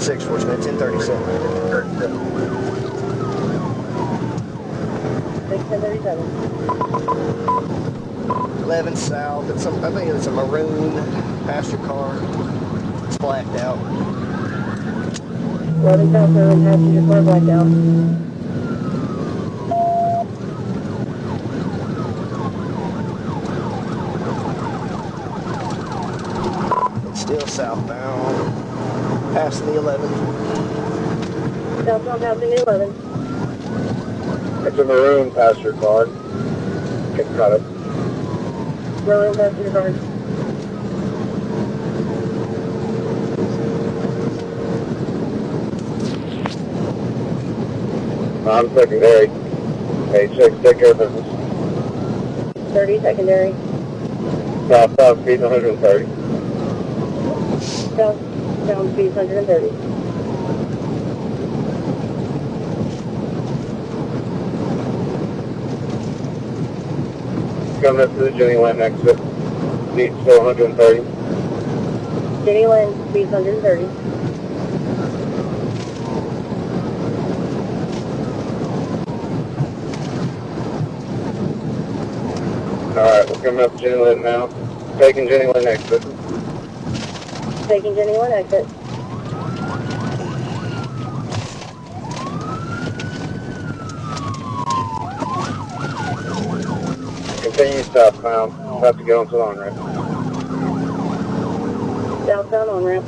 6, Fortunate 1037. 1037. 11 south. It's I think it's a maroon passenger car. It's blacked out. 11 south, maroon passenger car blacked out. It's still southbound. Passing the 11. Southbound passing the 11. It's a maroon passenger car. Got it. Maroon passenger car. I'm secondary. Hey, take care of business. 30 secondary. South speed 130. Southbound speed 130. Coming up to the Jenny Lane exit. Speed still 130. Jenny Lane speed 130. Alright, we're coming up to Jenny Lane now. Taking Jenny Lane exit. Taking Jenny Lane exit. Continue southbound. We'll have to get onto the on-ramp. Southbound on ramp.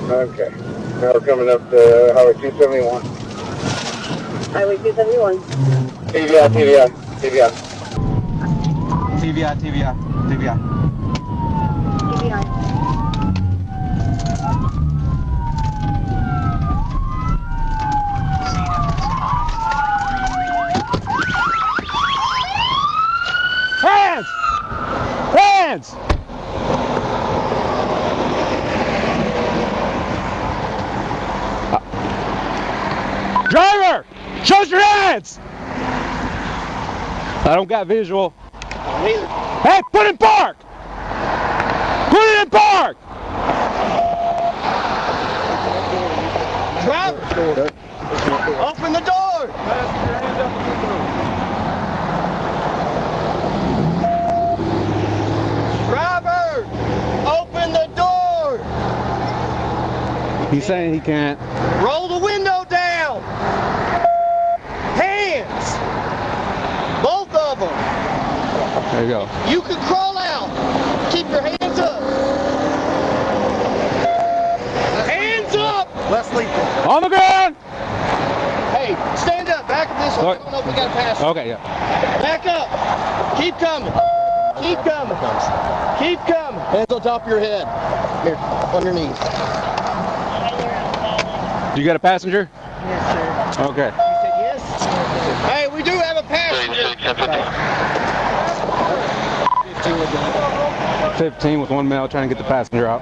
Okay. Now we're coming up to Highway 271. Highway 271. TVI. TVI. TVI. Hands! Hands! Driver! Show us your hands! I don't got visual. Hey, put it in park! Put it in park! Driver! Open the door! Driver! Open the door! He's saying he can't. Roll the window down! Hands! Both of them! There you go. You can crawl out! Keep your hands up! Hands up! Leslie. On the ground! Hey, stand up, back up this way. I don't know if we got to pass. Okay, yeah. Back up! Keep coming! Keep coming! Keep coming! Hands on top of your head. Here, underneath. You got a passenger? Yes, sir. Okay. You said yes? Hey, we do have a passenger. 15 with one male trying to get the passenger out.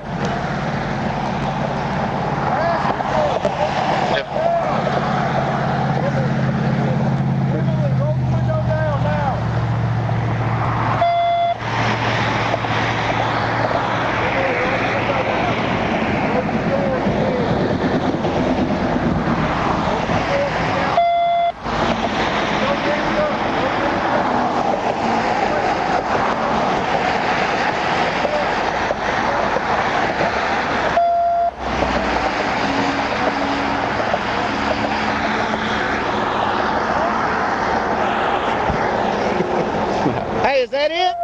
Hey, is that it?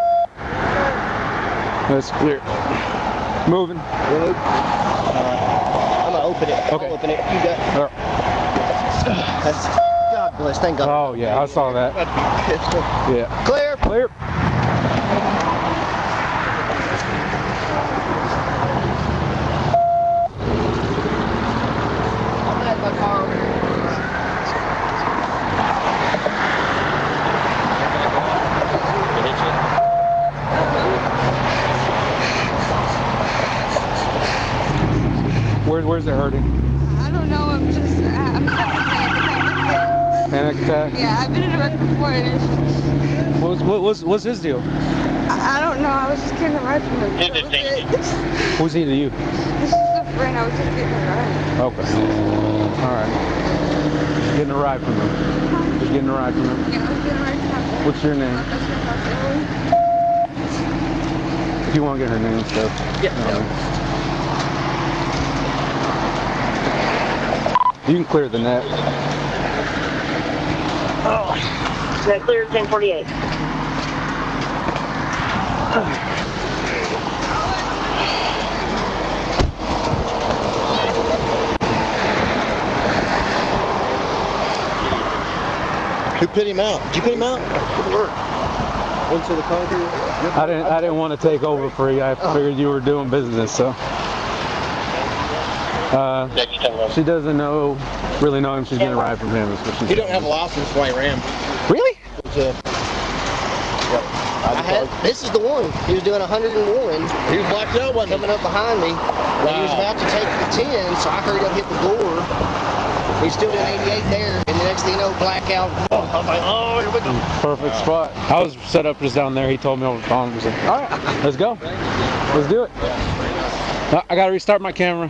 That's clear. Moving. Really? I'm gonna open it. Okay. I'll open it. You got. All right. That's. God bless. Thank God. Oh yeah, I saw that. Yeah. Clear. Clear. I'm at my car over here. Where's it hurting? I don't know, I'm just, Panic Tax attack? Yeah, I've been in a wreck before and it's just... What's his deal? I don't know, I was just getting a ride from him. That was it. Who's he to you? This is a friend, I was just getting a ride. Okay. Alright. Getting a ride from him. Just getting a ride from him. Yeah, I was getting a ride from him. What's your name? If you want to get her name and stuff. Yeah. You can clear the net. Net clear 1048. Who put him out? Did you put him out? Good work. Into the concrete. I didn't want to take over for you. I figured you were doing business, so. She doesn't really know him. She's getting a ride from him. He don't have a license to ram. Really? This is the one. He was doing 101. He was blacked out, wasn't coming up behind me. Wow. He was about to take the 10, so I hurried up, hit the door. He's still doing 88 there, and the next thing you know, blackout. I was like, oh, here we go. Perfect spot. I was set up just down there. He told me over the phone. He was like, all right, let's go. Let's do it. I got to restart my camera.